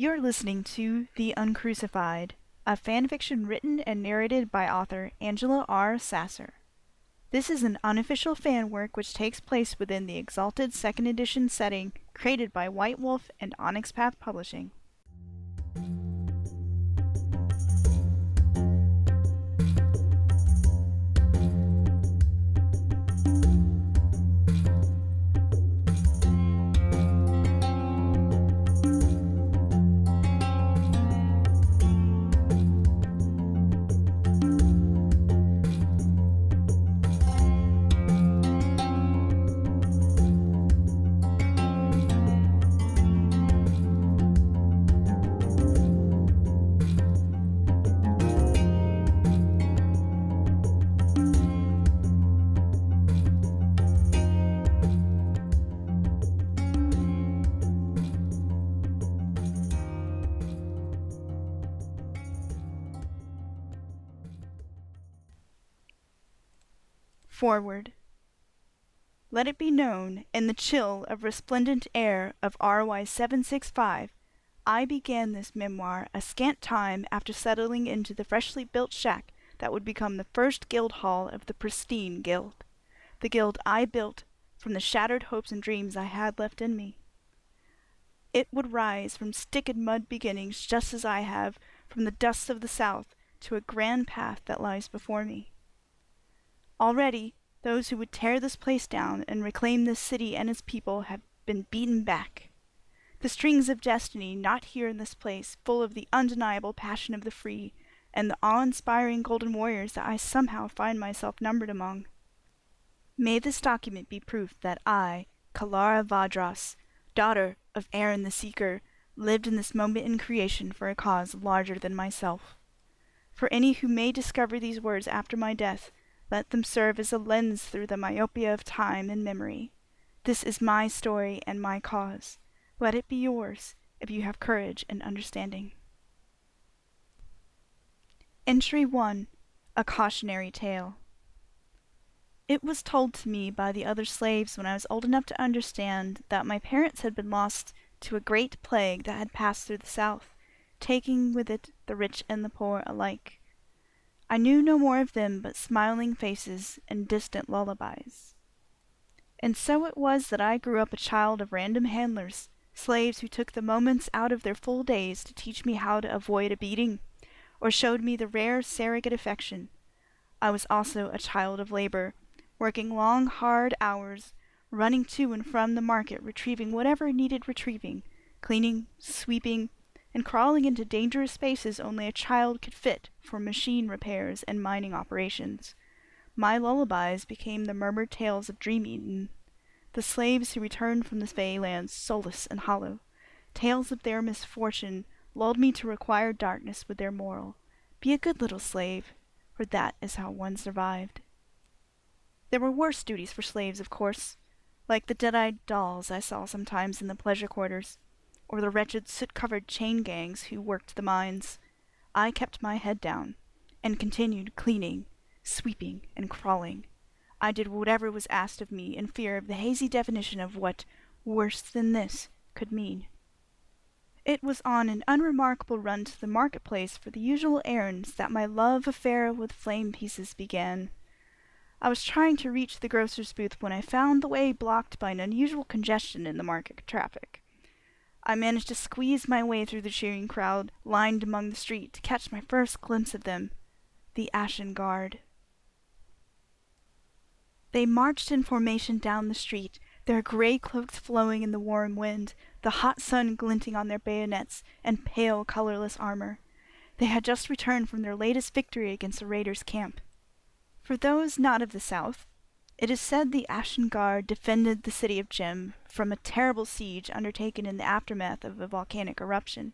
You're listening to The Uncrucified, a fanfiction written and narrated by author Angela R. Sasser. This is an unofficial fan work which takes place within the Exalted 2nd edition setting created by White Wolf and Onyx Path Publishing. Forward. Let it be known, in the chill of resplendent air of RY 765, I began this memoir a scant time after settling into the freshly built shack that would become the first guild hall of the pristine guild. The guild I built from the shattered hopes and dreams I had left in me. It would rise from stick and mud beginnings just as I have from the dust of the south to a grand path that lies before me. Already, those who would tear this place down and reclaim this city and its people have been beaten back. The strings of destiny not here in this place, full of the undeniable passion of the free, and the awe-inspiring golden warriors that I somehow find myself numbered among. May this document be proof that I, Kalara Vadras, daughter of Aaron the Seeker, lived in this moment in creation for a cause larger than myself. For any who may discover these words after my death, let them serve as a lens through the myopia of time and memory. This is my story and my cause. Let it be yours, if you have courage and understanding. Entry 1. A Cautionary Tale. It was told to me by the other slaves when I was old enough to understand that my parents had been lost to a great plague that had passed through the south, taking with it the rich and the poor alike. I knew no more of them but smiling faces and distant lullabies. And so it was that I grew up a child of random handlers, slaves who took the moments out of their full days to teach me how to avoid a beating, or showed me the rare surrogate affection. I was also a child of labor, working long, hard hours, running to and from the market, retrieving whatever needed retrieving, cleaning, sweeping, and crawling into dangerous spaces only a child could fit for machine repairs and mining operations. My lullabies became the murmured tales of Dream Eden, the slaves who returned from the Fey lands soulless and hollow. Tales of their misfortune lulled me to require darkness with their moral. Be a good little slave, for that is how one survived. There were worse duties for slaves, of course, like the dead-eyed dolls I saw sometimes in the pleasure quarters, or the wretched soot-covered chain gangs who worked the mines. I kept my head down, and continued cleaning, sweeping, and crawling. I did whatever was asked of me in fear of the hazy definition of what worse than this could mean. It was on an unremarkable run to the marketplace for the usual errands that my love affair with flame pieces began. I was trying to reach the grocer's booth when I found the way blocked by an unusual congestion in the market traffic. I managed to squeeze my way through the cheering crowd lined among the street to catch my first glimpse of them, the Ashen Guard. They marched in formation down the street, their gray cloaks flowing in the warm wind, the hot sun glinting on their bayonets and pale, colorless armor. They had just returned from their latest victory against the raiders' camp. For those not of the south, it is said the Ashen Guard defended the city of Gem from a terrible siege undertaken in the aftermath of a volcanic eruption.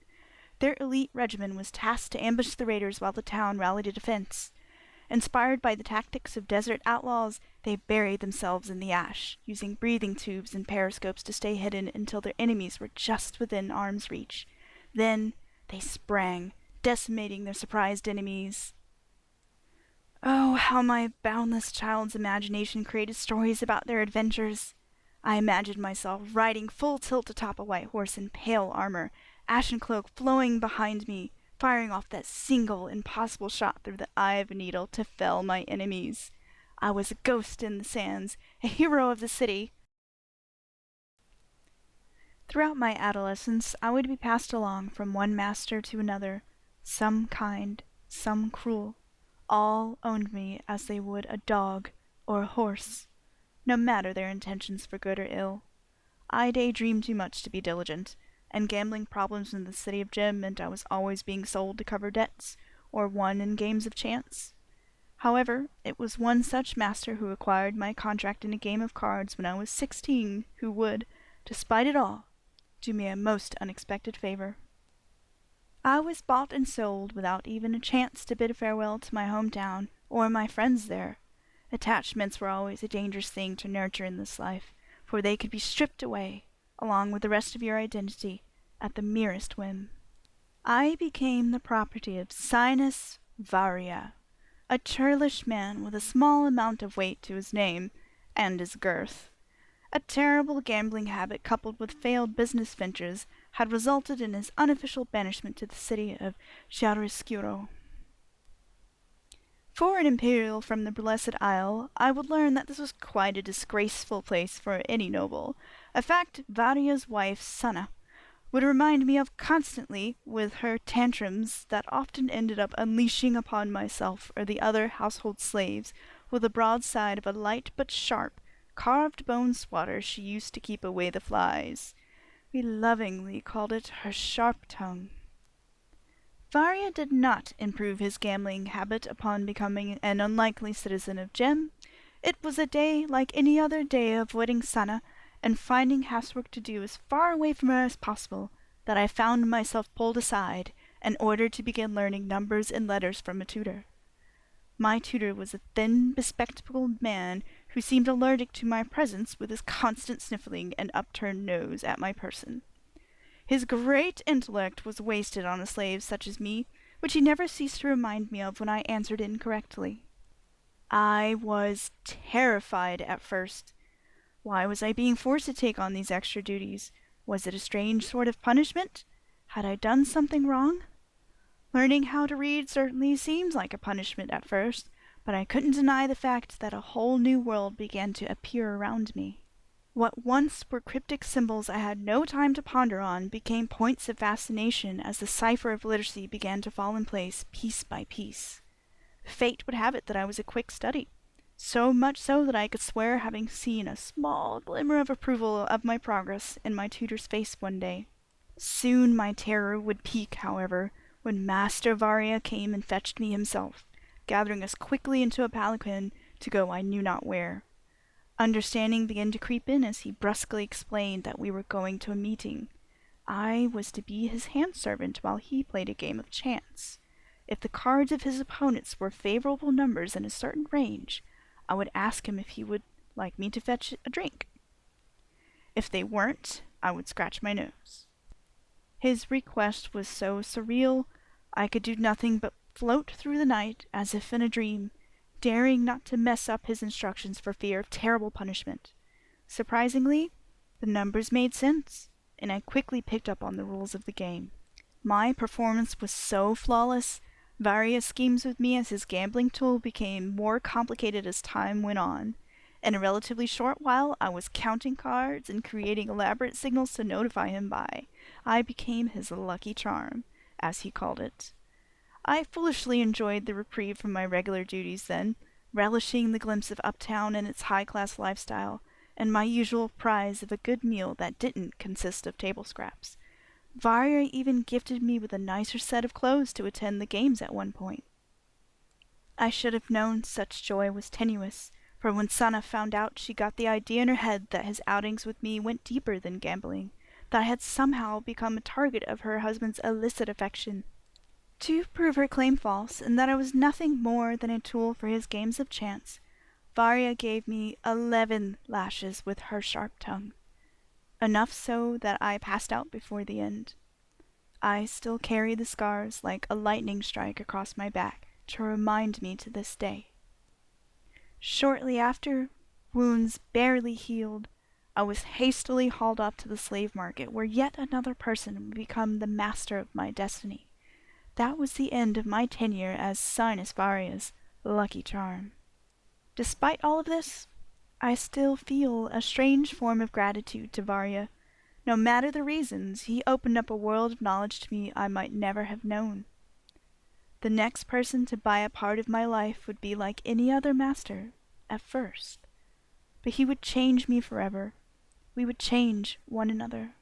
Their elite regiment was tasked to ambush the raiders while the town rallied a defense. Inspired by the tactics of desert outlaws, they buried themselves in the ash, using breathing tubes and periscopes to stay hidden until their enemies were just within arm's reach. Then they sprang, decimating their surprised enemies. Oh, how my boundless child's imagination created stories about their adventures. I imagined myself riding full tilt atop a white horse in pale armor, Ashen cloak flowing behind me, firing off that single impossible shot through the eye of a needle to fell my enemies. I was a ghost in the sands, a hero of the city. Throughout my adolescence, I would be passed along from one master to another, some kind, some cruel. All owned me as they would a dog or a horse, no matter their intentions for good or ill. I daydreamed too much to be diligent, and gambling problems in the city of Jim meant I was always being sold to cover debts, or won in games of chance. However, it was one such master who acquired my contract in a game of cards when I was 16 who would, despite it all, do me a most unexpected favor. I was bought and sold without even a chance to bid farewell to my hometown or my friends there. Attachments were always a dangerous thing to nurture in this life, for they could be stripped away, along with the rest of your identity, at the merest whim. I became the property of Sinus Varia, a churlish man with a small amount of weight to his name and his girth. A terrible gambling habit coupled with failed business ventures had resulted in his unofficial banishment to the city of Chiaroscuro. For an imperial from the Blessed Isle, I would learn that this was quite a disgraceful place for any noble, a fact Varia's wife, Sana, would remind me of constantly with her tantrums that often ended up unleashing upon myself or the other household slaves with the broadside of a light but sharp, carved bone swatter she used to keep away the flies. We lovingly called it her sharp tongue. Varia did not improve his gambling habit upon becoming an unlikely citizen of Gem. It was a day like any other day avoiding Sana and finding housework to do as far away from her as possible, that I found myself pulled aside and ordered to begin learning numbers and letters from a tutor. My tutor was a thin, bespectacled man who seemed allergic to my presence with his constant sniffling and upturned nose at my person. His great intellect was wasted on a slave such as me, which he never ceased to remind me of when I answered incorrectly. I was terrified at first. Why was I being forced to take on these extra duties? Was it a strange sort of punishment? Had I done something wrong? Learning how to read certainly seems like a punishment at first, but I couldn't deny the fact that a whole new world began to appear around me. What once were cryptic symbols I had no time to ponder on became points of fascination as the cipher of literacy began to fall in place piece by piece. Fate would have it that I was a quick study, so much so that I could swear having seen a small glimmer of approval of my progress in my tutor's face one day. Soon my terror would peak, however, when Master Varia came and fetched me himself, gathering us quickly into a palanquin to go I knew not where. Understanding began to creep in as he brusquely explained that we were going to a meeting. I was to be his hand-servant while he played a game of chance. If the cards of his opponents were favorable numbers in a certain range, I would ask him if he would like me to fetch a drink. If they weren't, I would scratch my nose. His request was so surreal, I could do nothing but float through the night as if in a dream, daring not to mess up his instructions for fear of terrible punishment. Surprisingly, the numbers made sense, and I quickly picked up on the rules of the game. My performance was so flawless, various schemes with me as his gambling tool became more complicated as time went on. In a relatively short while, I was counting cards and creating elaborate signals to notify him by. I became his lucky charm, as he called it. I foolishly enjoyed the reprieve from my regular duties then, relishing the glimpse of uptown and its high-class lifestyle, and my usual prize of a good meal that didn't consist of table scraps. Varia even gifted me with a nicer set of clothes to attend the games at one point. I should have known such joy was tenuous, for when Sana found out, she got the idea in her head that his outings with me went deeper than gambling, that I had somehow become a target of her husband's illicit affection. To prove her claim false, and that I was nothing more than a tool for his games of chance, Varia gave me 11 lashes with her sharp tongue. Enough so that I passed out before the end. I still carry the scars like a lightning strike across my back to remind me to this day. Shortly after, wounds barely healed, I was hastily hauled off to the slave market, where yet another person would become the master of my destiny. That was the end of my tenure as Sinus Varia's lucky charm. Despite all of this, I still feel a strange form of gratitude to Varia. No matter the reasons, he opened up a world of knowledge to me I might never have known. The next person to buy a part of my life would be like any other master, at first. But he would change me forever. We would change one another.